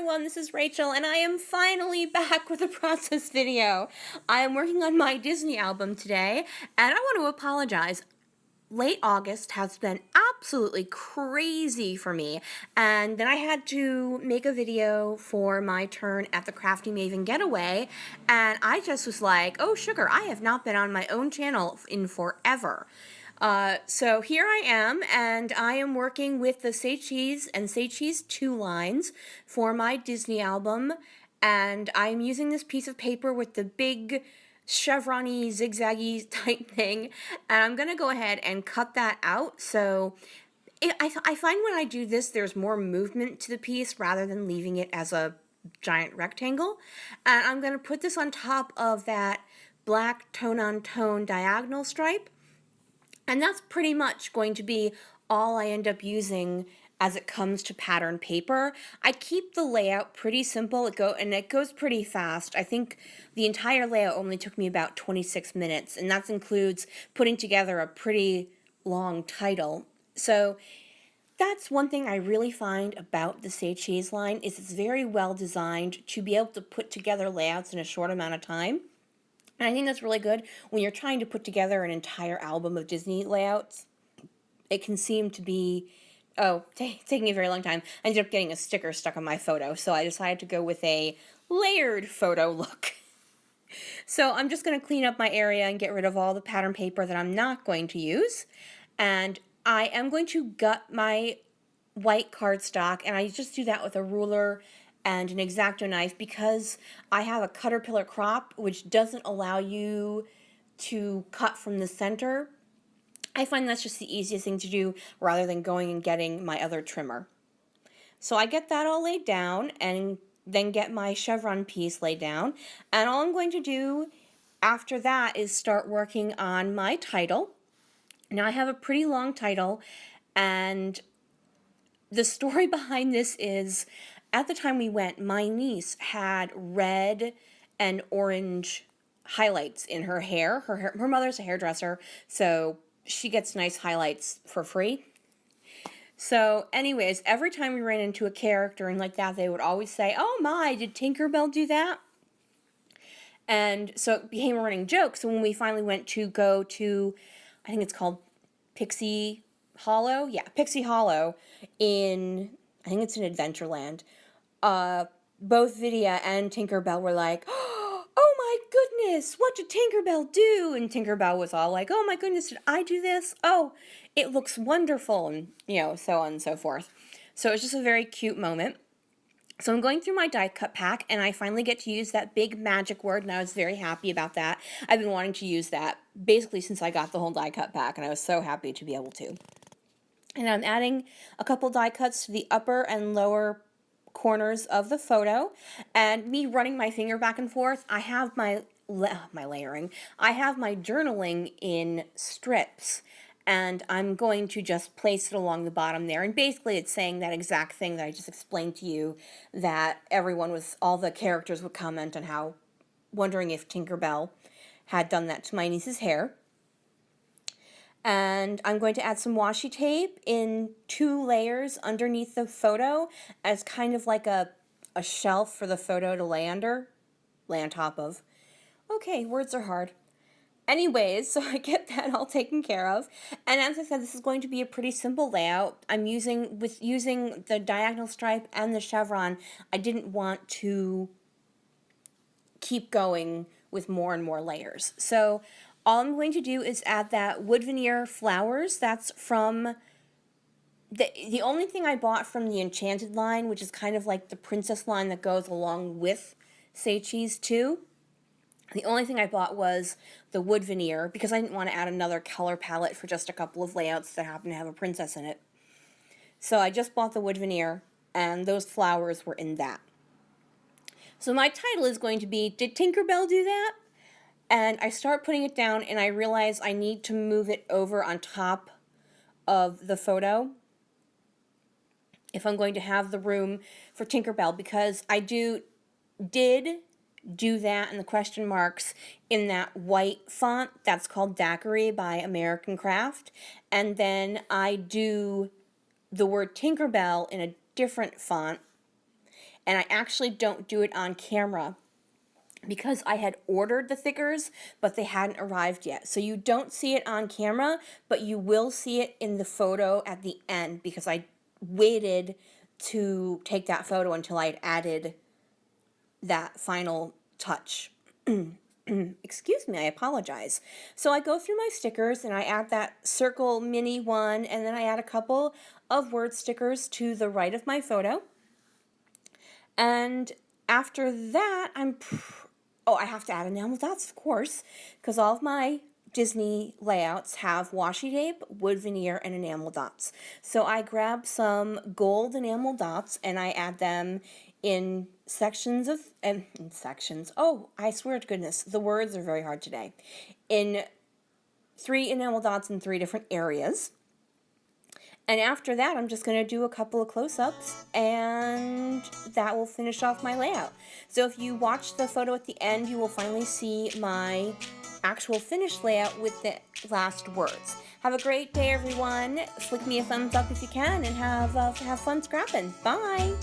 everyone, this is Rachel, and I am finally back with a process video. I am working on my Disney album today, and I want to apologize. Late August has been absolutely crazy for me, and then I had to make a video for my turn at the Crafty Maven Getaway, and I just was like, oh sugar, I have not been on my own channel in forever. So here I am, and I am working with the Say Cheese and Say Cheese 2 lines for my Disney album, and I'm using this piece of paper with the big chevron-y, zigzaggy type thing, and I'm going to go ahead and cut that out. So I find when I do this, there's more movement to the piece rather than leaving it as a giant rectangle. And I'm going to put this on top of that black tone-on-tone diagonal stripe. And that's pretty much going to be all I end up using as it comes to pattern paper. I keep the layout pretty simple, and it goes pretty fast. I think the entire layout only took me about 26 minutes, and that includes putting together a pretty long title. So that's one thing I really find about the Say Cheese line, is it's very well designed to be able to put together layouts in a short amount of time. And I think that's really good when you're trying to put together an entire album of Disney layouts. It can seem to be, taking a very long time. I ended up getting a sticker stuck on my photo, so I decided to go with a layered photo look. So I'm just going to clean up my area and get rid of all the pattern paper that I'm not going to use. And I am going to gut my white cardstock, and I just do that with a ruler and an X-Acto knife because I have a caterpillar crop which doesn't allow you to cut from the center. I find that's just the easiest thing to do rather than going and getting my other trimmer. So I get that all laid down and then get my chevron piece laid down, and all I'm going to do after that is start working on my title. Now I have a pretty long title, and the story behind this is, at the time we went, my niece had red and orange highlights in her hair. Her mother's a hairdresser, so she gets nice highlights for free. So anyways, every time we ran into a character and like that, they would always say, oh my, did Tinkerbell do that? And so it became a running joke. So when we finally went to go to, I think it's called Pixie Hollow? Yeah, Pixie Hollow I think it's in Adventureland. Both Vidya and Tinkerbell were like, oh my goodness, what did Tinkerbell do? And Tinkerbell was all like, oh my goodness, did I do this? Oh, it looks wonderful, and so on and so forth. So it was just a very cute moment. So I'm going through my die cut pack, and I finally get to use that big magic word, and I was very happy about that. I've been wanting to use that basically since I got the whole die cut pack, and I was so happy to be able to. And I'm adding a couple die cuts to the upper and lower corners of the photo, and me running my finger back and forth, I have my layering. I have my journaling in strips, and I'm going to just place it along the bottom there. And basically it's saying that exact thing that I just explained to you, that all the characters would comment on how, wondering if Tinkerbell had done that to my niece's hair. And I'm going to add some washi tape in 2 layers underneath the photo as kind of like a shelf for the photo to lay on top of. Okay, words are hard. Anyways, so I get that all taken care of. And as I said, this is going to be a pretty simple layout. I'm using the diagonal stripe and the chevron. I didn't want to keep going with more and more layers. So all I'm going to do is add that wood veneer flowers. That's from the only thing I bought from the Enchanted line, which is kind of like the princess line that goes along with Say Cheese 2. The only thing I bought was the wood veneer because I didn't want to add another color palette for just a couple of layouts that happen to have a princess in it. So I just bought the wood veneer, and those flowers were in that. So my title is going to be, Did Tinkerbell Do That? And I start putting it down, and I realize I need to move it over on top of the photo if I'm going to have the room for Tinkerbell, because I did do that in the question marks in that white font that's called Daiquiri by American Craft, and then I do the word Tinkerbell in a different font, and I actually don't do it on camera because I had ordered the thickers, but they hadn't arrived yet. So you don't see it on camera, but you will see it in the photo at the end because I waited to take that photo until I had added that final touch. Excuse me, I apologize. So I go through my stickers and I add that circle mini one, and then I add a couple of word stickers to the right of my photo. And after that, I have to add enamel dots, of course, because all of my Disney layouts have washi tape, wood veneer, and enamel dots. So I grab some gold enamel dots and I add them in sections, oh, I swear to goodness, the words are very hard today. In 3 enamel dots in 3 different areas. And after that, I'm just going to do a couple of close-ups, and that will finish off my layout. So if you watch the photo at the end, you will finally see my actual finished layout with the last words. Have a great day, everyone. Flick me a thumbs up if you can, and have fun scrapping. Bye!